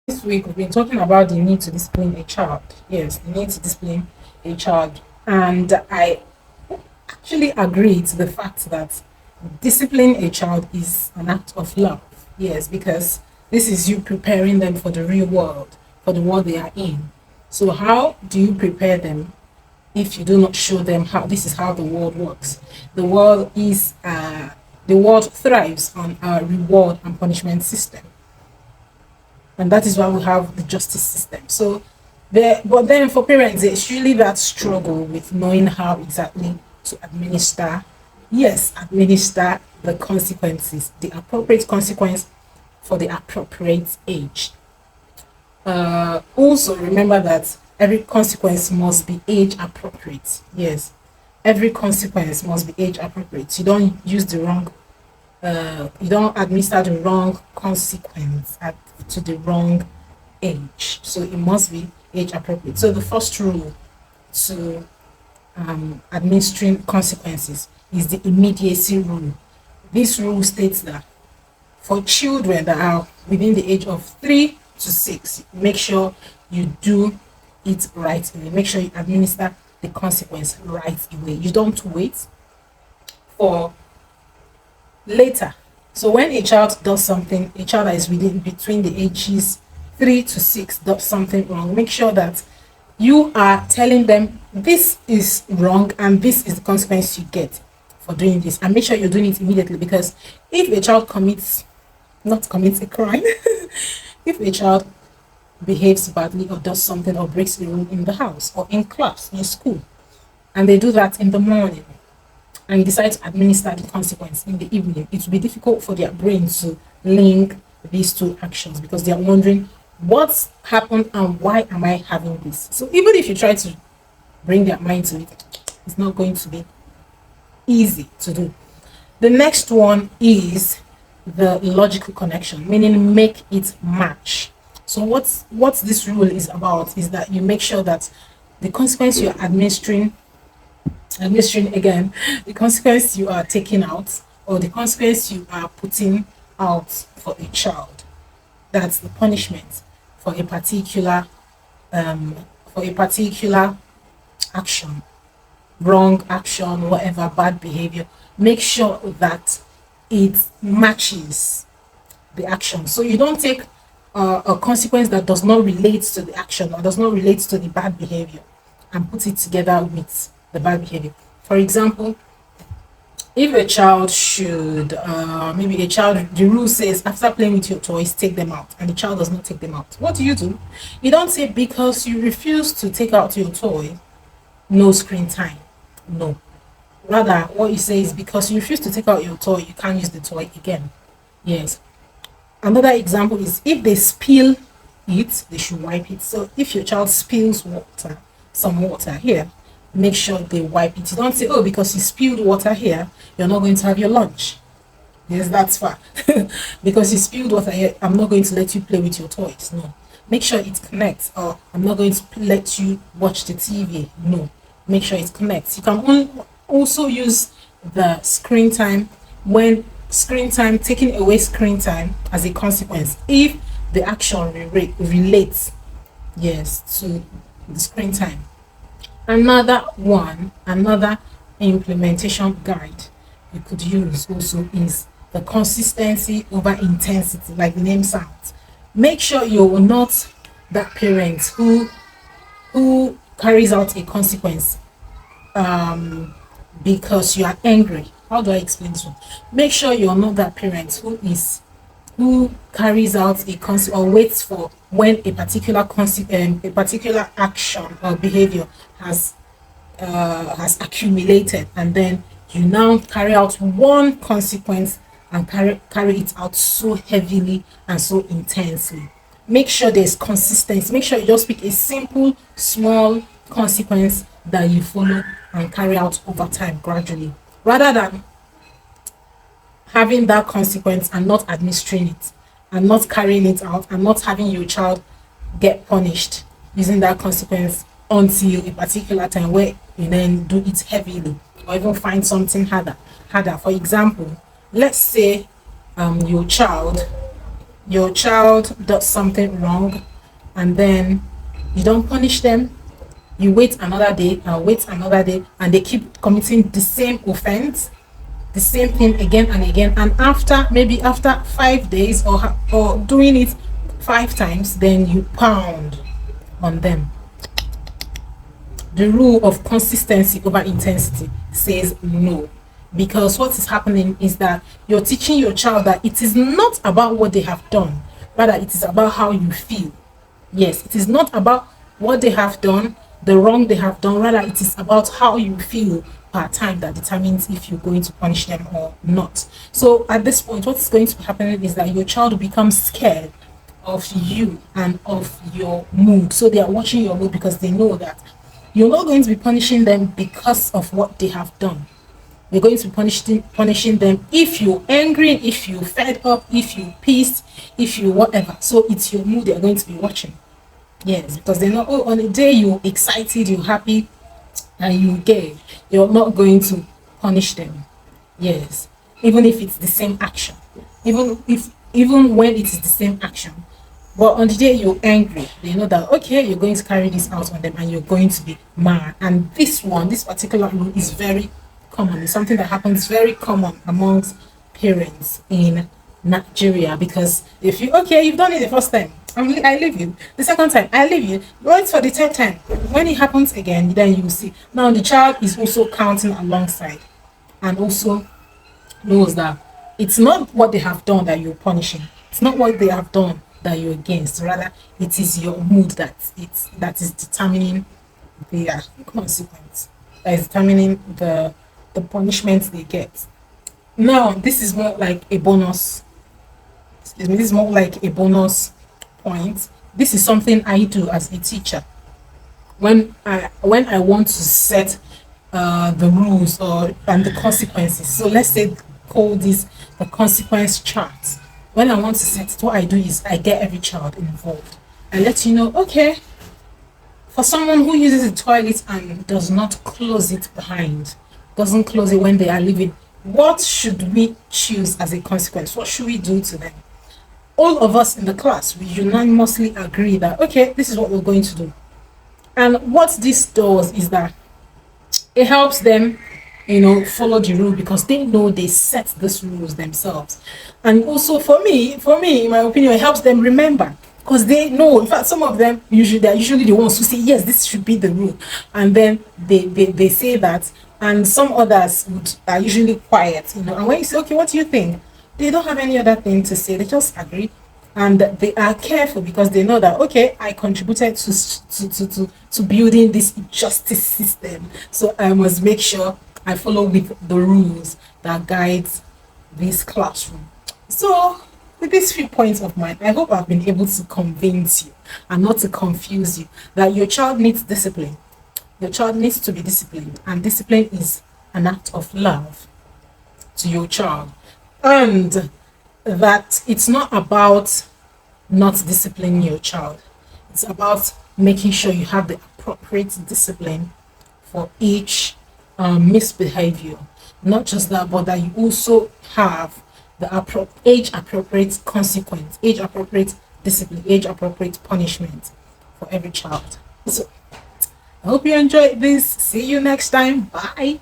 This week we've been talking about the need to discipline a child. Yes, the need to discipline a child. And I actually agree to the fact that disciplining a child is an act of love. Yes, because this is you preparing them for the real world, for the world they are in. So how do you prepare them if you do not show them how this is how the world works? The world is the world thrives on a reward and punishment system, and that is why we have the justice system. So there, but then for parents, it's really that struggle with knowing how exactly to administer, yes, administer the consequences, the appropriate consequence for the appropriate age. Also remember that every consequence must be age appropriate. Yes, every consequence must be age appropriate. You don't use the wrong you don't administer the wrong consequence to the wrong age. So it must be age appropriate. So the first rule to administering consequences is the immediacy rule. This rule states that for children that are within the age of 3 to 6, make sure you do it right away. Make sure you administer the consequence right away. You don't wait for later. So when a child does something, a child that is within between the ages 3 to 6 does something wrong, make sure that you are telling them this is wrong and this is the consequence you get for doing this, and make sure you're doing it immediately. Because if a child not commits a crime, if a child behaves badly or does something or breaks the rule in the house or in class, in school, and they do that in the morning, and you decide to administer the consequence in the evening, it will be difficult for their brain to link these two actions, because they are wondering what's happened and why am I having this. So even if you try to bring their mind to it, it's not going to be easy to do. The next one is the logical connection, meaning make it match. So what this rule is about is that you make sure that the consequence you're administering again, the consequence you are taking out, or the consequence you are putting out for a child, that's the punishment for a particular um for a particular action, wrong action, whatever, bad behavior. Make sure that it matches the action. So you don't take a consequence that does not relate to the action or does not relate to the bad behavior and put it together with the bad behavior. For example, if a child should, maybe a child, the rule says after playing with your toys, take them out, and the child does not take them out. What do? You don't say because you refuse to take out your toy, no screen time. No. Rather, what you say is because you refuse to take out your toy, you can't use the toy again. Yes. Another example is if they spill it, they should wipe it. So if your child spills water, some water here, make sure they wipe it. You don't say, oh, because you spilled water here, you're not going to have your lunch. Yes, that's far. Because you spilled water here, I'm not going to let you play with your toys. No. Make sure it connects. Or I'm not going to let you watch the TV. No. Make sure it connects. You can also use the screen time, when screen time, taking away screen time as a consequence if the action relates, yes, to the screen time. Another implementation guide you could use also is the consistency over intensity, like the name sounds. Make sure you're not that parent who carries out a consequence because you are angry. How do I explain this one? Make sure you're not that parent who carries out a or waits for when a particular a particular action or behavior has accumulated, and then you now carry out one consequence and carry it out so heavily and so intensely. Make sure there's consistency. Make sure you just pick a simple small consequence that you follow and carry out over time gradually, rather than having that consequence and not administering it and not carrying it out and not having your child get punished using that consequence until a particular time where you then do it heavily or even find something harder. For example, let's say your child your child does something wrong and then you don't punish them, you wait another day and wait another day, and they keep committing the same offense, the same thing again and again, and after maybe after 5 days or doing it 5 times, then you pound on them. The rule of consistency over intensity says no, because what is happening is that you're teaching your child that it is not about what they have done, rather it is about how you feel. Yes, it is not about what they have done, the wrong they have done, rather it is about how you feel per time that determines if you're going to punish them or not. So at this point, what's going to be happening is that your child will become scared of you and of your mood. So they are watching your mood because they know that you're not going to be punishing them because of what they have done. You're going to be punishing them if you're angry, if you're fed up, if you're pissed, if you whatever. So it's your mood they're going to be watching. Yes, because they know, oh, on a day you're excited, you're happy, and you're gay, you're not going to punish them. Yes, even if it's the same action, even when it is the same action. But on the day you're angry, they know that okay, you're going to carry this out on them and you're going to be mad. And this particular rule is very common. It's something that happens very common amongst parents in Nigeria, because if you okay, you've done it the first time, I leave you. The second time, I leave you. Wait for the third time. When it happens again, then you see. Now the child is also counting alongside, and also knows that it's not what they have done that you're punishing. It's not what they have done that you're against. Rather, it is your mood that is determining the consequence. That is determining the punishment they get. Now, this is more like a bonus. Excuse me. This is more like a bonus point. This is something I do as a teacher when I want to set the rules or and the consequences. So let's say call this the consequence chart. When I want to set it, what I do is I get every child involved. I let you know, okay, for someone who uses the toilet and does not close it behind, doesn't close it when they are leaving, what should we choose as a consequence? What should we do to them? All of us in the class, we unanimously agree that okay, this is what we're going to do. And what this does is that it helps them, follow the rule because they know they set these rules themselves. And also for me, in my opinion, it helps them remember because they know. In fact, some of them they're usually the ones who say yes, this should be the rule, and then they say that. And some others are usually quiet, And when you say, okay, what do you think? They don't have any other thing to say. They just agree, and they are careful because they know that okay, I contributed to building this justice system, so I must make sure I follow with the rules that guides this classroom. So with these few points of mine, I hope I've been able to convince you and not to confuse you that your child needs discipline. Your child needs to be disciplined, and discipline is an act of love to your child. And that it's not about not disciplining your child, it's about making sure you have the appropriate discipline for each misbehavior. Not just that, but that you also have the age appropriate consequence, age appropriate discipline, age appropriate punishment for every child. So I hope you enjoyed this. See you next time. Bye.